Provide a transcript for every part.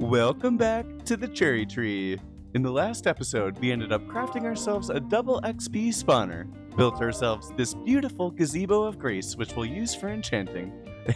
Welcome back to the cherry tree. In the last episode, we ended up crafting ourselves a double XP spawner, built ourselves this beautiful gazebo of grace which we'll use for enchanting,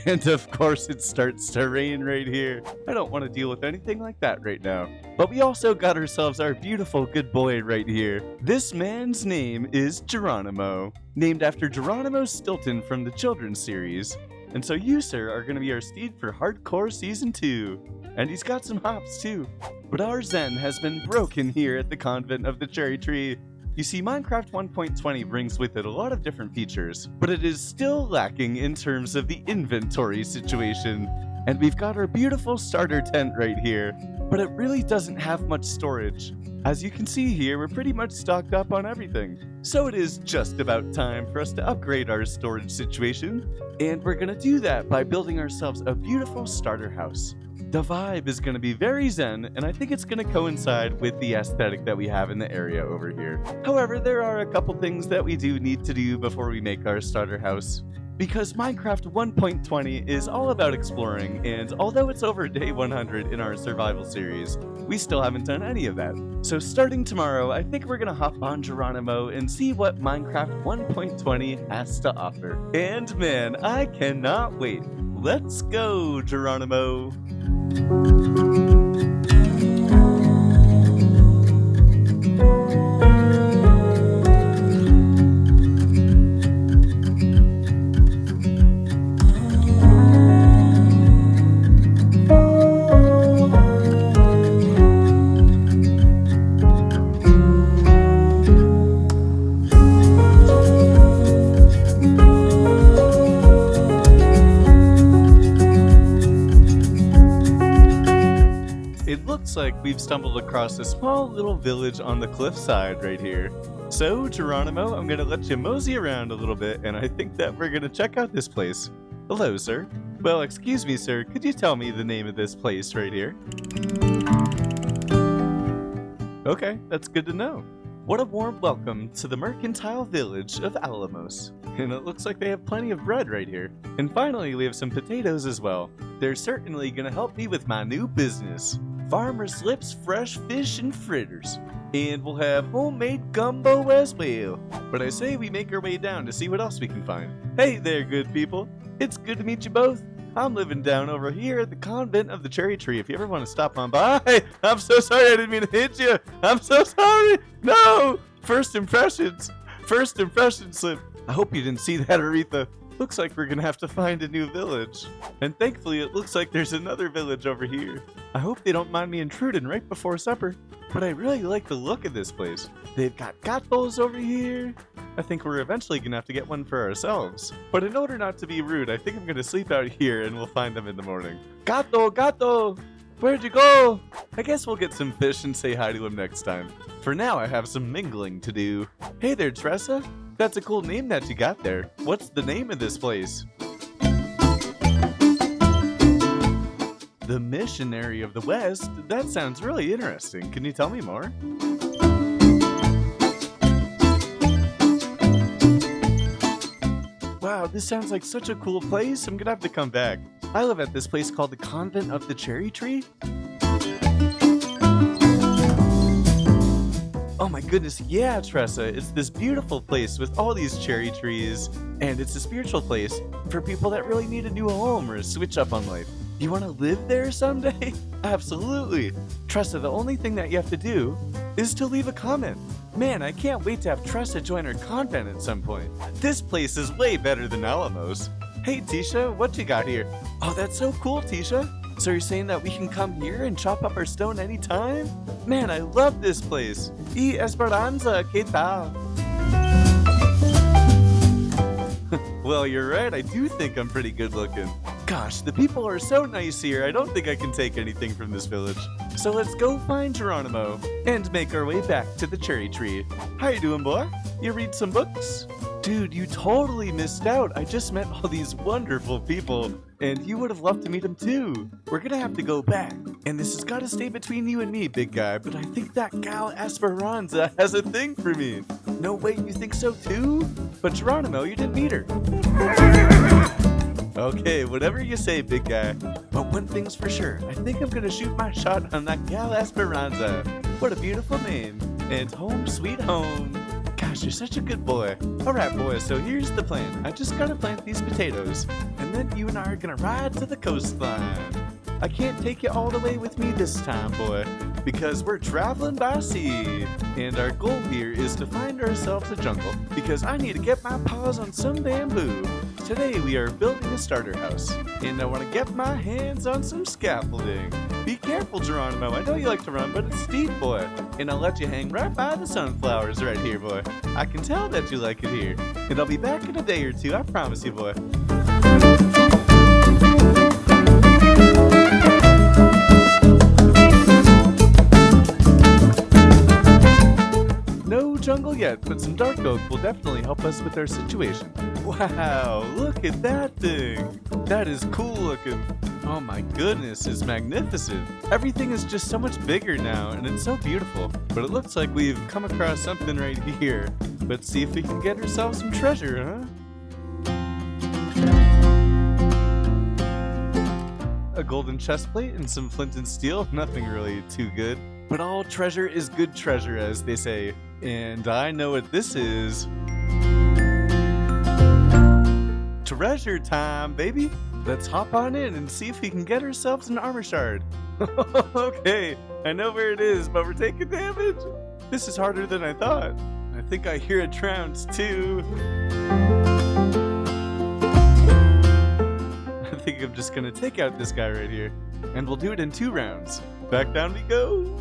and of course it starts to rain right here. I don't want to deal with anything like that right now. But we also got ourselves our beautiful good boy right here. This man's name is Geronimo, named after Geronimo Stilton from the children's series. And so you, sir, are going to be our steed for Hardcore Season 2. And he's got some hops too. But our zen has been broken here at the Convent of the Cherry Tree. You see, Minecraft 1.20 brings with it a lot of different features, but it is still lacking in terms of the inventory situation. And we've got our beautiful starter tent right here, but it really doesn't have much storage. As you can see here, we're pretty much stocked up on everything. So it is just about time for us to upgrade our storage situation. And we're gonna do that by building ourselves a beautiful starter house. The vibe is going to be very zen, and I think it's going to coincide with the aesthetic that we have in the area over here. However, there are a couple things that we do need to do before we make our starter house. Because Minecraft 1.20 is all about exploring, and although it's over day 100 in our survival series, we still haven't done any of that. So starting tomorrow, I think we're going to hop on Geronimo and see what Minecraft 1.20 has to offer. And man, I cannot wait. Let's go, Geronimo! Like we've stumbled across a small little village on the cliffside right here. So, Geronimo, I'm gonna let you mosey around a little bit, and I think that we're gonna check out this place. Hello, sir. Well, excuse me, sir, could you tell me the name of this place right here? Okay, that's good to know. What a warm welcome to the mercantile village of Alamos. And it looks like they have plenty of bread right here. And finally, we have some potatoes as well. They're certainly gonna help me with my new business. Farmer Slips fresh fish and fritters. And we'll have homemade gumbo as well. But I say we make our way down to see what else we can find. Hey there, good people. It's good to meet you both. I'm living down over here at the Convent of the Cherry Tree. If you ever want to stop on by. I'm so sorry, I didn't mean to hit you. I'm so sorry. No! First impressions slip. I hope you didn't see that, Aretha. Looks like we're gonna have to find a new village. And thankfully it looks like there's another village over here. I hope they don't mind me intruding right before supper. But I really like the look of this place. They've got gatos over here. I think we're eventually gonna have to get one for ourselves. But in order not to be rude, I think I'm gonna sleep out here and we'll find them in the morning. Gato! Where'd you go? I guess we'll get some fish and say hi to him next time. For now, I have some mingling to do. Hey there, Tressa. That's a cool name that you got there. What's the name of this place? The Missionary of the West? That sounds really interesting. Can you tell me more? Wow, this sounds like such a cool place. I'm gonna have to come back. I live at this place called the Convent of the Cherry Tree. Oh my goodness, yeah, Tressa, it's this beautiful place with all these cherry trees, and it's a spiritual place for people that really need a new home or a switch up on life. Do you want to live there someday? Absolutely. Tressa, the only thing that you have to do is to leave a comment. Man, I can't wait to have Tressa join our convent at some point. This place is way better than Alamos. Hey, Tisha, what you got here? Oh, that's so cool, Tisha. So you're saying that we can come here and chop up our stone anytime? Man, I love this place. Y Esperanza, ¿qué tal? Well, you're right, I do think I'm pretty good looking. Gosh, the people are so nice here, I don't think I can take anything from this village. So let's go find Geronimo and make our way back to the cherry tree. How you doing, boy? You read some books? Dude, you totally missed out. I just met all these wonderful people, and you would have loved to meet them too. We're gonna have to go back, and this has gotta stay between you and me, big guy, but I think that gal Esperanza has a thing for me. No way, you think so too? But Geronimo, you didn't meet her. Okay, whatever you say, big guy. But one thing's for sure, I think I'm gonna shoot my shot on that gal Esperanza. What a beautiful name. And home sweet home. Gosh, you're such a good boy. Alright boys, so here's the plan. I just gotta plant these potatoes, and then you and I are gonna ride to the coastline. I can't take you all the way with me this time, boy, because we're traveling by sea. And our goal here is to find ourselves a jungle, because I need to get my paws on some bamboo. Today we are building a starter house, and I want to get my hands on some scaffolding. Be careful, Geronimo. I know you like to run, but it's steep, boy. And I'll let you hang right by the sunflowers right here, boy. I can tell that you like it here. And I'll be back in a day or two, I promise you, boy. No jungle yet, but some dark oak will definitely help us with our situation. Wow, look at that thing. That is cool looking. Oh my goodness, it's magnificent. Everything is just so much bigger now, and it's so beautiful. But it looks like we've come across something right here. Let's see if we can get ourselves some treasure, huh? A golden chest plate and some flint and steel, nothing really too good. But all treasure is good treasure, as they say. And I know what this is. Treasure time, baby! Let's hop on in and see if we can get ourselves an armor shard. Okay, I know where it is, but we're taking damage. This is harder than I thought. I think I hear a trounce too. I think I'm just gonna take out this guy right here, and we'll do it in 2 rounds. Back down we go.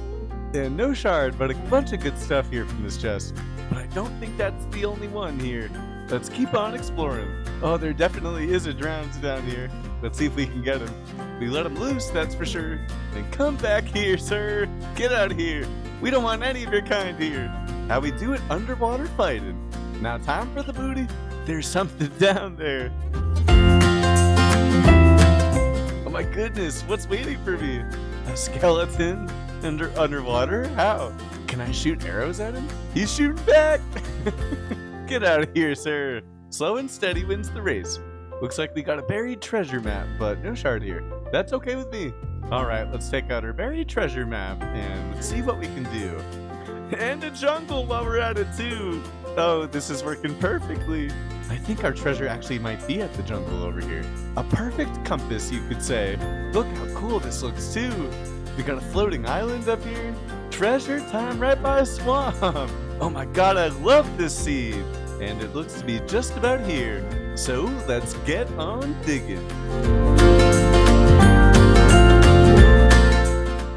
And no shard, but a bunch of good stuff here from this chest. But I don't think that's the only one here. Let's keep on exploring. Oh, there definitely is a drowned down here. Let's see if we can get him. We let him loose, that's for sure. And come back here, sir. Get out of here. We don't want any of your kind here. How we do it underwater fighting. Now time for the booty. There's something down there. Oh my goodness, what's waiting for me? A skeleton? Underwater? How? Can I shoot arrows at him? He's shooting back! Get out of here, sir. Slow and steady wins the race. Looks like we got a buried treasure map, but no shard here. That's okay with me. Alright, let's take out our buried treasure map and see what we can do. And a jungle while we're at it too. Oh, this is working perfectly. I think our treasure actually might be at the jungle over here. A perfect compass, you could say. Look how cool this looks too. We got a floating island up here. Treasure time right by a swamp. Oh my god, I love this seed. And it looks to be just about here. So let's get on digging.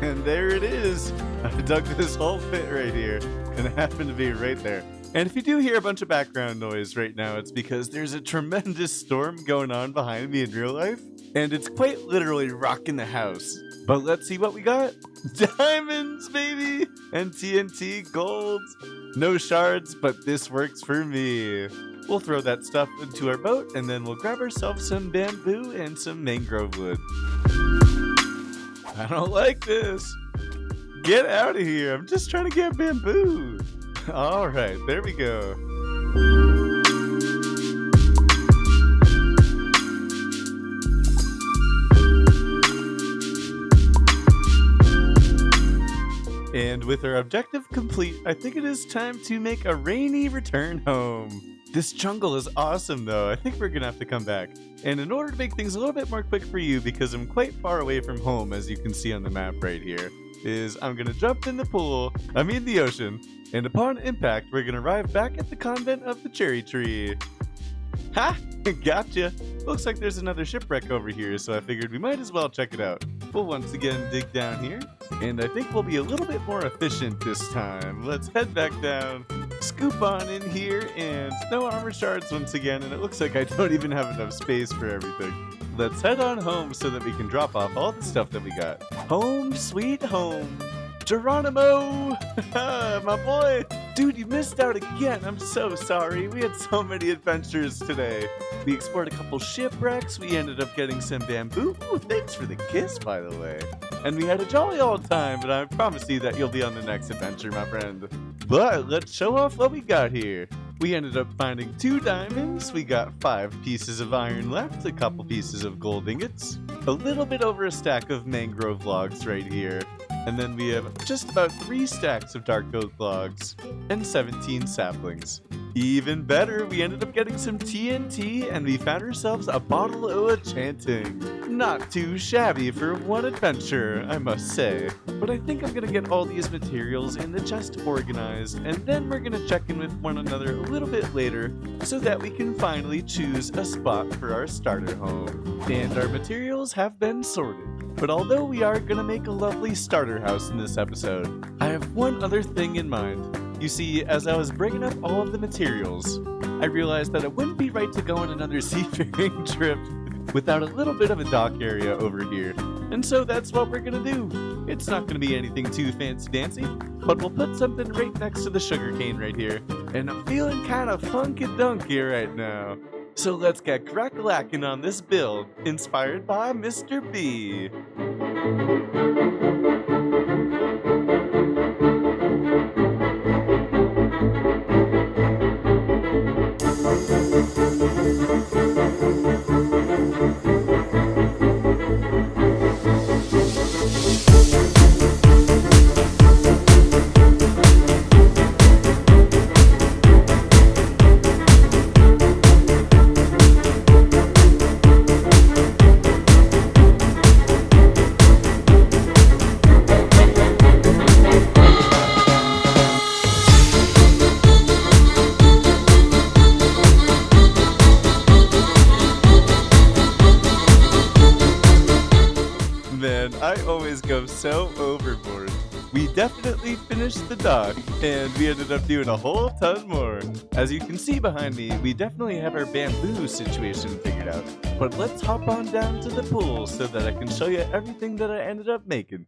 And there it is. I dug this whole pit right here, and it happened to be right there. And if you do hear a bunch of background noise right now, it's because there's a tremendous storm going on behind me in real life, and it's quite literally rocking the house. But let's see what we got. Diamonds, baby! And TNT golds. No shards, but this works for me. We'll throw that stuff into our boat, and then we'll grab ourselves some bamboo and some mangrove wood. I don't like this. Get out of here. I'm just trying to get bamboo. Alright, there we go. And with our objective complete, I think it is time to make a rainy return home. This jungle is awesome though. I think we're gonna have to come back. And in order to make things a little bit more quick for you, because I'm quite far away from home, as you can see on the map right here, is I'm gonna jump in the ocean, and upon impact, we're gonna arrive back at the convent of the cherry tree. Ha! Gotcha! Looks like there's another shipwreck over here, so I figured we might as well check it out. We'll once again dig down here, and I think we'll be a little bit more efficient this time. Let's head back down, scoop on in here, and no armor shards once again, and it looks like I don't even have enough space for everything. Let's head on home so that we can drop off all the stuff that we got. Home sweet home! Geronimo! My boy! Dude, you missed out again. I'm so sorry. We had so many adventures today. We explored a couple shipwrecks. We ended up getting some bamboo. Ooh, thanks for the kiss, by the way. And we had a jolly old time, but I promise you that you'll be on the next adventure, my friend. But let's show off what we got here. We ended up finding 2 diamonds, we got 5 pieces of iron left, a couple pieces of gold ingots, a little bit over a stack of mangrove logs right here, and then we have just about 3 stacks of dark oak logs, and 17 saplings. Even better, we ended up getting some TNT and we found ourselves a bottle of enchanting. Not too shabby for one adventure, I must say. But I think I'm gonna get all these materials in the chest organized, and then we're gonna check in with one another a little bit later so that we can finally choose a spot for our starter home. And our materials have been sorted. But although we are gonna make a lovely starter house in this episode, I have one other thing in mind. You see, as I was bringing up all of the materials, I realized that it wouldn't be right to go on another seafaring trip without a little bit of a dock area over here. And so that's what we're gonna do. It's not gonna be anything too fancy-dancy, but we'll put something right next to the sugarcane right here. And I'm feeling kinda funky-dunky right now. So let's get crack-a-lackin' on this build, inspired by Mr. B. I always go so overboard. We definitely finished the dock, and we ended up doing a whole ton more. As you can see behind me, we definitely have our bamboo situation figured out. But let's hop on down to the pool so that I can show you everything that I ended up making.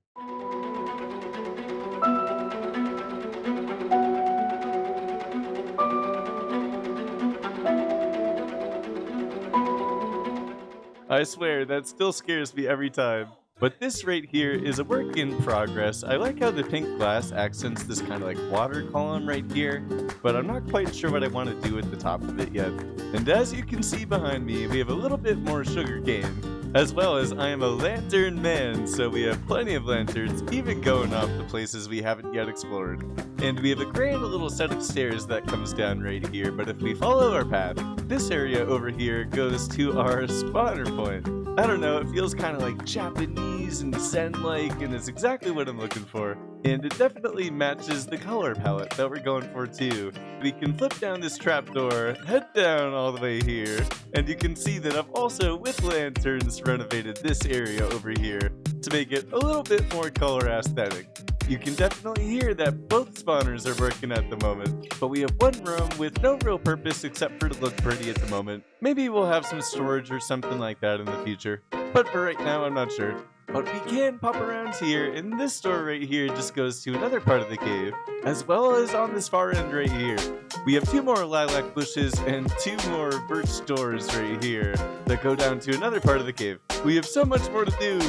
I swear, that still scares me every time. But this right here is a work in progress. I like how the pink glass accents this kind of like water column right here, but I'm not quite sure what I want to do at the top of it yet. And as you can see behind me, we have a little bit more sugar cane, as well as I am a lantern man, so we have plenty of lanterns, even going off the places we haven't yet explored. And we have a grand little set of stairs that comes down right here, but if we follow our path, this area over here goes to our spawner point. I don't know, it feels kind of like Japanese and Zen-like, and it's exactly what I'm looking for. And it definitely matches the color palette that we're going for too. We can flip down this trapdoor, head down all the way here, and you can see that I've also, with lanterns, renovated this area over here to make it a little bit more color aesthetic. You can definitely hear that both spawners are working at the moment, but we have one room with no real purpose except for to look pretty at the moment. Maybe we'll have some storage or something like that in the future, but for right now I'm not sure. But we can pop around here, and this door right here just goes to another part of the cave, as well as on this far end right here. We have 2 more lilac bushes and 2 more birch doors right here that go down to another part of the cave. We have so much more to do,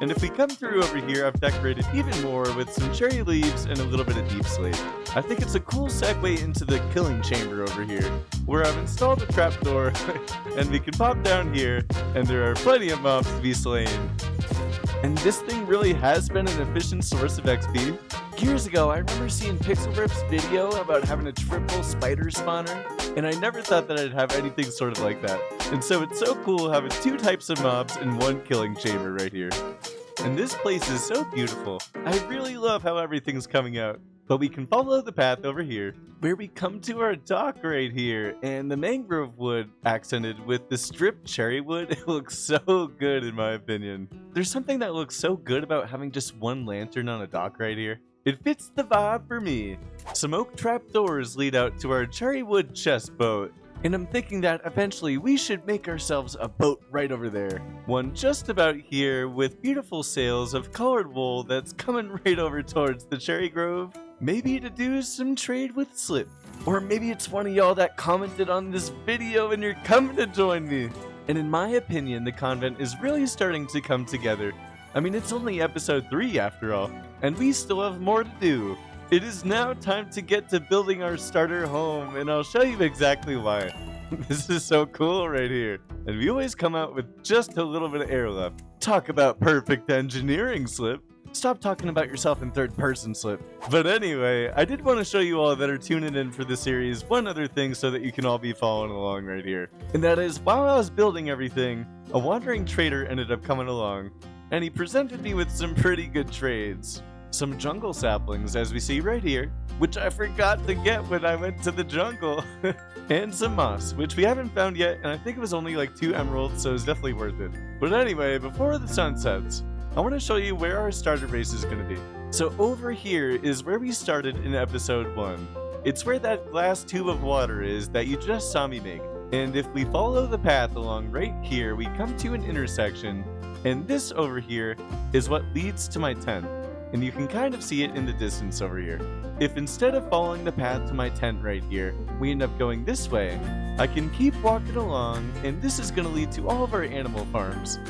and if we come through over here, I've decorated even more with some cherry leaves and a little bit of deep slate. I think it's a cool segue into the killing chamber over here, where I've installed a trapdoor, and we can pop down here, and there are plenty of mobs to be slain. And this thing really has been an efficient source of XP. Years ago, I remember seeing Pixelrip's video about having a triple spider spawner, and I never thought that I'd have anything sort of like that. And so it's so cool having 2 types of mobs in one killing chamber right here. And this place is so beautiful. I really love how everything's coming out. But we can follow the path over here, where we come to our dock right here, and the mangrove wood accented with the stripped cherry wood, it looks so good in my opinion. There's something that looks so good about having just one lantern on a dock right here. It fits the vibe for me. Some oak trap doors lead out to our cherry wood chest boat, and I'm thinking that eventually we should make ourselves a boat right over there. One just about here with beautiful sails of colored wool that's coming right over towards the cherry grove. Maybe to do some trade with Slip. Or maybe it's one of y'all that commented on this video and you're coming to join me. And in my opinion, the convent is really starting to come together. I mean, it's only episode 3 after all, and we still have more to do. It is now time to get to building our starter home, and I'll show you exactly why. This is so cool right here, and we always come out with just a little bit of air left. Talk about perfect engineering, Slip. Stop talking about yourself in third person, Slip. But anyway, I did want to show you all that are tuning in for the series one other thing so that you can all be following along right here. And that is, while I was building everything, a wandering trader ended up coming along, and he presented me with some pretty good trades. Some jungle saplings, as we see right here, which I forgot to get when I went to the jungle, and some moss, which we haven't found yet, and I think it was only like 2 emeralds, so it's definitely worth it. But anyway, before the sun sets, I want to show you where our starter base is going to be. So over here is where we started in episode 1. It's where that glass tube of water is that you just saw me make. And if we follow the path along right here, we come to an intersection, and this over here is what leads to my tent. And you can kind of see it in the distance over here. If instead of following the path to my tent right here, we end up going this way, I can keep walking along, and this is going to lead to all of our animal farms.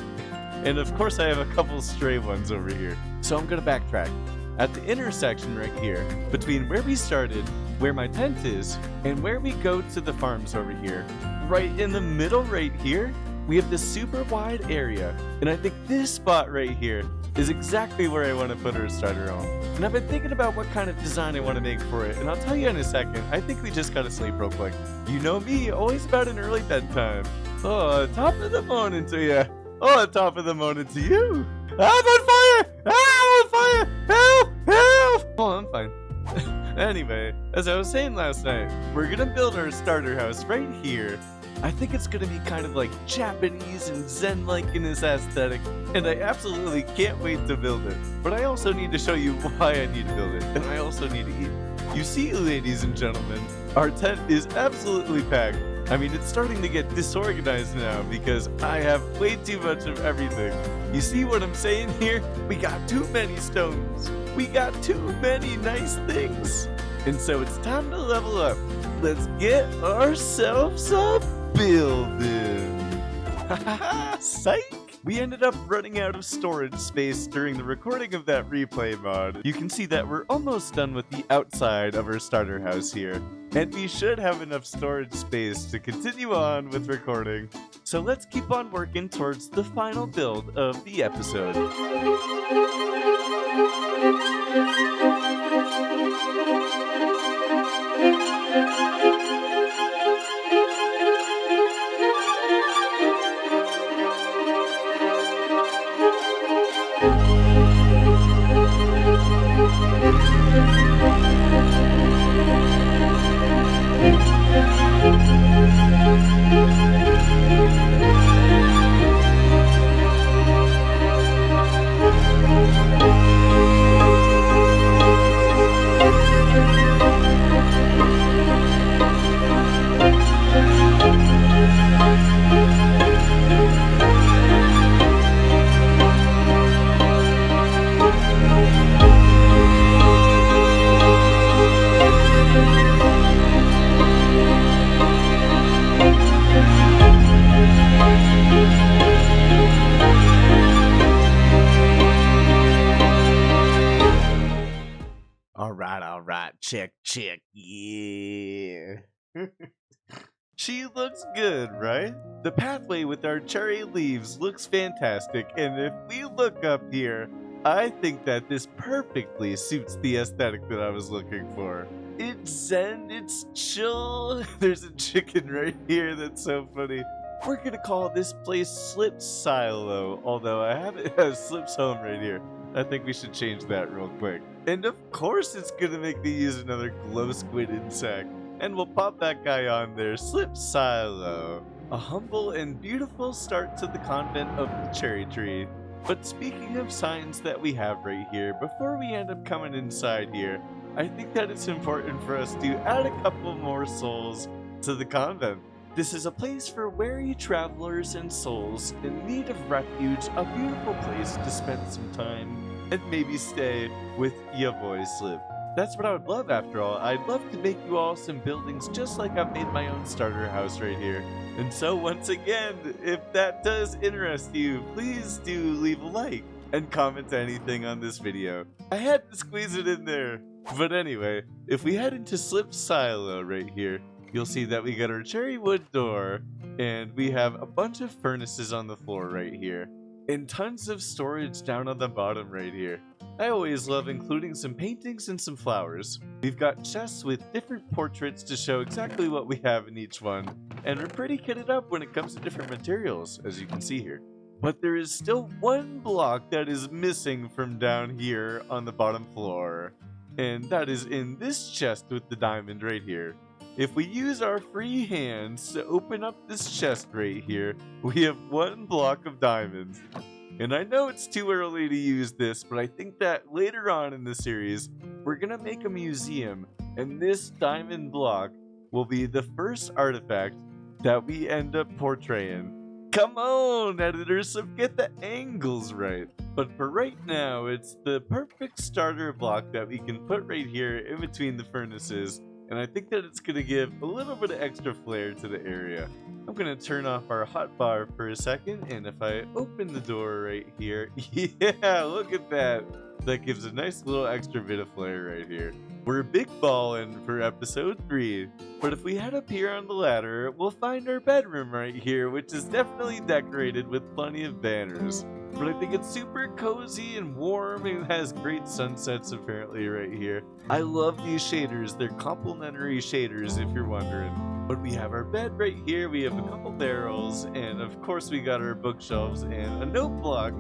And of course I have a couple stray ones over here, so I'm going to backtrack. At the intersection right here, between where we started, where my tent is, and where we go to the farms over here, right in the middle right here, we have this super wide area, and I think this spot right here is exactly where I want to put our starter home. And I've been thinking about what kind of design I want to make for it, and I'll tell you in a second. I think we just gotta sleep real quick. You know me, always about an early bedtime. Oh, top of the morning to you. Oh, top of the morning to you. I'm on fire! I'm on fire! Help! Help! Oh, I'm fine. Anyway, as I was saying last night, we're gonna build our starter house right here. I think it's gonna be kind of like Japanese and Zen-like in its aesthetic, and I absolutely can't wait to build it. But I also need to show you why I need to build it, and I also need to eat. You see, ladies and gentlemen, our tent is absolutely packed. I mean, it's starting to get disorganized now because I have way too much of everything. You see what I'm saying here? We got too many stones. We got too many nice things. And so it's time to level up. Let's get ourselves a building. Psych! We ended up running out of storage space during the recording of that replay mod. You can see that we're almost done with the outside of our starter house here, and we should have enough storage space to continue on with recording. So let's keep on working towards the final build of the episode. Alright, check, yeah. She looks good, right? The pathway with our cherry leaves looks fantastic, and if we look up here, I think that this perfectly suits the aesthetic that I was looking for. It's zen, it's chill. There's a chicken right here that's so funny. We're gonna call this place Slip's Silo, although I have it as Slip's Home right here. I think we should change that real quick. And of course it's gonna make me use another glow squid insect. And we'll pop that guy on there, Slip's Silo. A humble and beautiful start to the convent of the cherry tree. But speaking of signs that we have right here, before we end up coming inside here, I think that it's important for us to add a couple more souls to the convent. This is a place for weary travelers and souls in need of refuge, a beautiful place to spend some time and maybe stay with your boy Slip. That's what I would love after all. I'd love to make you all some buildings just like I've made my own starter house right here. And so once again, if that does interest you, please do leave a like. and comment anything on this video. I had to squeeze it in there. But anyway, if we head into Slip's silo right here, you'll see that we got our cherry wood door, and we have a bunch of furnaces on the floor right here, and tons of storage down on the bottom right here. I always love including some paintings and some flowers. We've got chests with different portraits to show exactly what we have in each one, and we're pretty kitted up when it comes to different materials, as you can see here. But there is still one block that is missing from down here on the bottom floor, and that is in this chest with the diamond right here. If we use our free hands to open up this chest right here, we have one block of diamonds. And I know it's too early to use this, but I think that later on in the series, we're gonna make a museum, and this diamond block will be the first artifact that we end up portraying. Come on, editors, so get the angles right. But for right now, it's the perfect starter block that we can put right here in between the furnaces, and I think that it's gonna give a little bit of extra flair to the area. I'm gonna turn off our hotbar for a second, and if I open the door right here, yeah, look at that. That gives a nice little extra bit of flair right here. We're big ballin' for episode 3, but if we head up here on the ladder, we'll find our bedroom right here, which is definitely decorated with plenty of banners. But I think it's super cozy and warm and has great sunsets apparently right here. I love these shaders, they're complimentary shaders if you're wondering. But we have our bed right here, we have a couple barrels, and of course we got our bookshelves and a note block.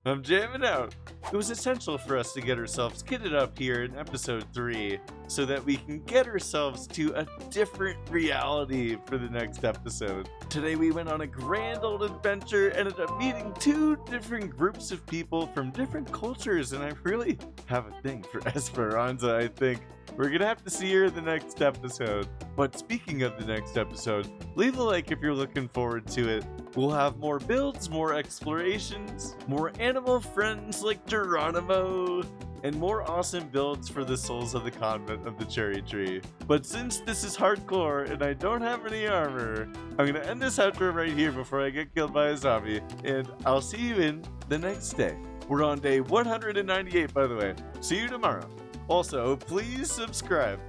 I'm jamming out. It was essential for us to get ourselves kitted up here in episode 3 so that we can get ourselves to a different reality for the next episode. Today we went on a grand old adventure, ended up meeting 2 different groups of people from different cultures, and I really have a thing for Esperanza, I think. We're gonna have to see her in the next episode. But speaking of the next episode, leave a like if you're looking forward to it. We'll have more builds, more explorations, more animal friends like Geronimo, and more awesome builds for the souls of the convent of the cherry tree. But since this is hardcore and I don't have any armor, I'm gonna end this outro right here before I get killed by a zombie, and I'll see you in the next day. We're on day 198, by the way. See you tomorrow. Also, please subscribe.